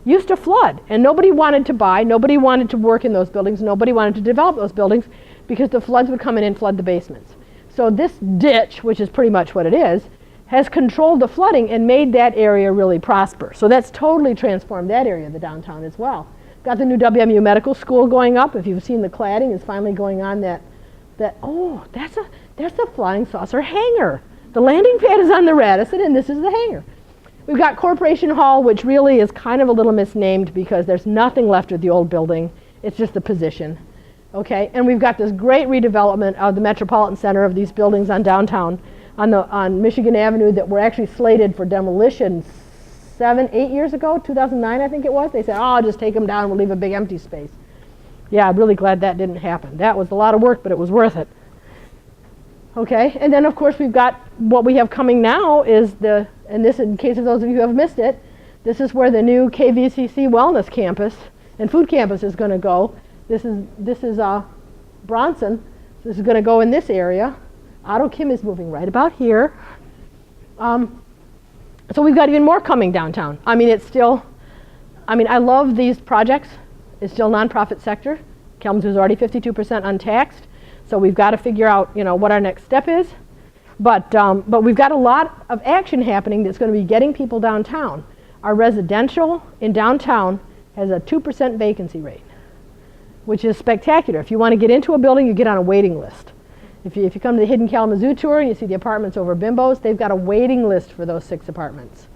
used to flood. And nobody wanted to buy, nobody wanted to work in those buildings, nobody wanted to develop those buildings because the floods would come in and flood the basements. So this ditch, which is pretty much what it is, has controlled the flooding and made that area really prosper. So that's totally transformed that area of the downtown as well. Got the new WMU Medical School going up. If you've seen the cladding, it's finally going on oh, that's a flying saucer hangar. The landing pad is on the Radisson and this is the hangar. We've got Corporation Hall, which really is kind of a little misnamed because there's nothing left of the old building. It's just the position. Okay, and we've got this great redevelopment of the Metropolitan Center of these buildings on downtown on Michigan Avenue that were actually slated for demolition 8 years ago, 2009 I think it was. They said, oh, I'll just take them down, we'll leave a big empty space. Yeah, I'm really glad that didn't happen. That was a lot of work, but it was worth it. Okay, and then of course we've got what we have coming now is and this in case of those of you who have missed it, this is where the new KVCC Wellness Campus and Food Campus is going to go. This is Bronson. This is going to go in this area. Otto Kim is moving right about here. So we've got even more coming downtown. I mean, I love these projects. It's still nonprofit sector. Kalamazoo is already 52% untaxed. So we've got to figure out, what our next step is. But we've got a lot of action happening that's going to be getting people downtown. Our residential in downtown has a 2% vacancy rate, which is spectacular. If you want to get into a building, you get on a waiting list. If you come to the Hidden Kalamazoo tour and you see the apartments over Bimbo's, they've got a waiting list for those 6 apartments.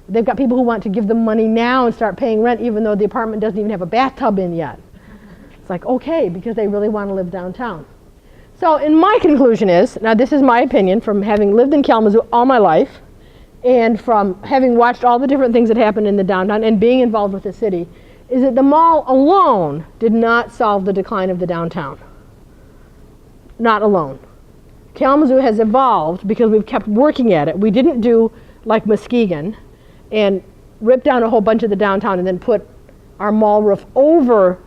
They've got people who want to give them money now and start paying rent even though the apartment doesn't even have a bathtub in yet. It's like, okay, because they really want to live downtown. So, and my conclusion is, now this is my opinion from having lived in Kalamazoo all my life and from having watched all the different things that happened in the downtown and being involved with the city, is that the mall alone did not solve the decline of the downtown. Not alone. Kalamazoo has evolved because we've kept working at it. We didn't do like Muskegon and rip down a whole bunch of the downtown and then put our mall roof over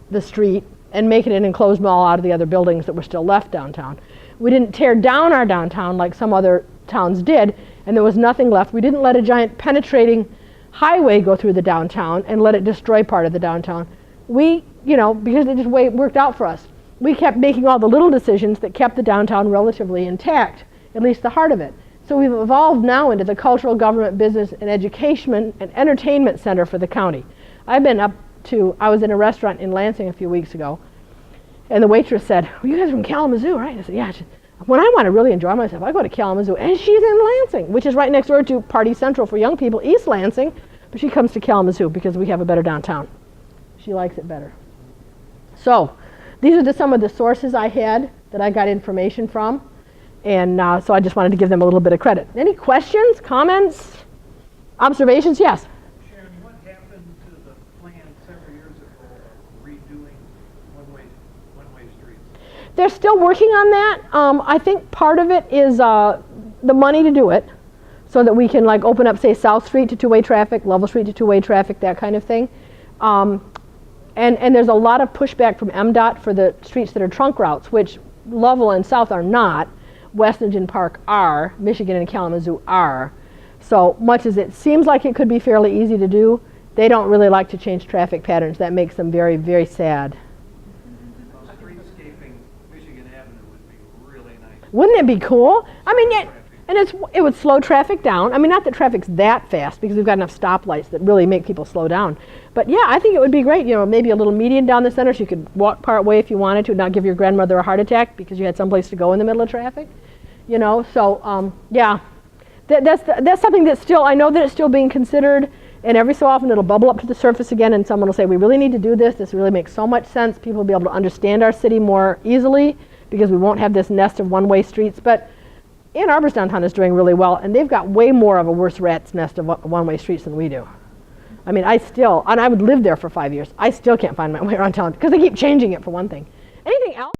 the street and make it an enclosed mall out of the other buildings that were still left downtown. We didn't tear down our downtown like some other towns did, and there was nothing left. We didn't let a giant penetrating highway go through the downtown and let it destroy part of the downtown. We, because it just worked out for us. We kept making all the little decisions that kept the downtown relatively intact, at least the heart of it. So we've evolved now into the cultural, government, business, and education and entertainment center for the county. I was in a restaurant in Lansing a few weeks ago, and the waitress said, well, you guys are from Kalamazoo, right? I said, yeah. She said, when I want to really enjoy myself, I go to Kalamazoo, and she's in Lansing, which is right next door to Party Central for young people, East Lansing, but she comes to Kalamazoo because we have a better downtown. She likes it better. So, these are some of the sources I had that I got information from, and so I just wanted to give them a little bit of credit. Any questions, comments, observations? Yes? Sharon, what happened to the plan several years ago of redoing one-way streets? They're still working on that. I think part of it is the money to do it, so that we can open up, say, South Street to two-way traffic, Level Street to two-way traffic, that kind of thing. And there's a lot of pushback from MDOT for the streets that are trunk routes, which Lovell and South are not. Westingen Park are. Michigan and Kalamazoo are. So much as it seems like it could be fairly easy to do, they don't really like to change traffic patterns. That makes them very, very sad. Well, streetscaping Michigan Avenue would be really nice. Wouldn't it be cool? I mean, it would slow traffic down. I mean, not that traffic's that fast because we've got enough stoplights that really make people slow down. But yeah, I think it would be great, maybe a little median down the center so you could walk part way if you wanted to, not give your grandmother a heart attack because you had someplace to go in the middle of traffic. So yeah, that's something that's still, I know that it's still being considered, and every so often it'll bubble up to the surface again and someone will say, we really need to do this. This really makes so much sense. People will be able to understand our city more easily because we won't have this nest of one-way streets. But Ann Arbor's downtown is doing really well, and they've got way more of a worse rat's nest of one-way streets than we do. I mean, I would live there for 5 years. I still can't find my way around town because they keep changing it, for one thing. Anything else?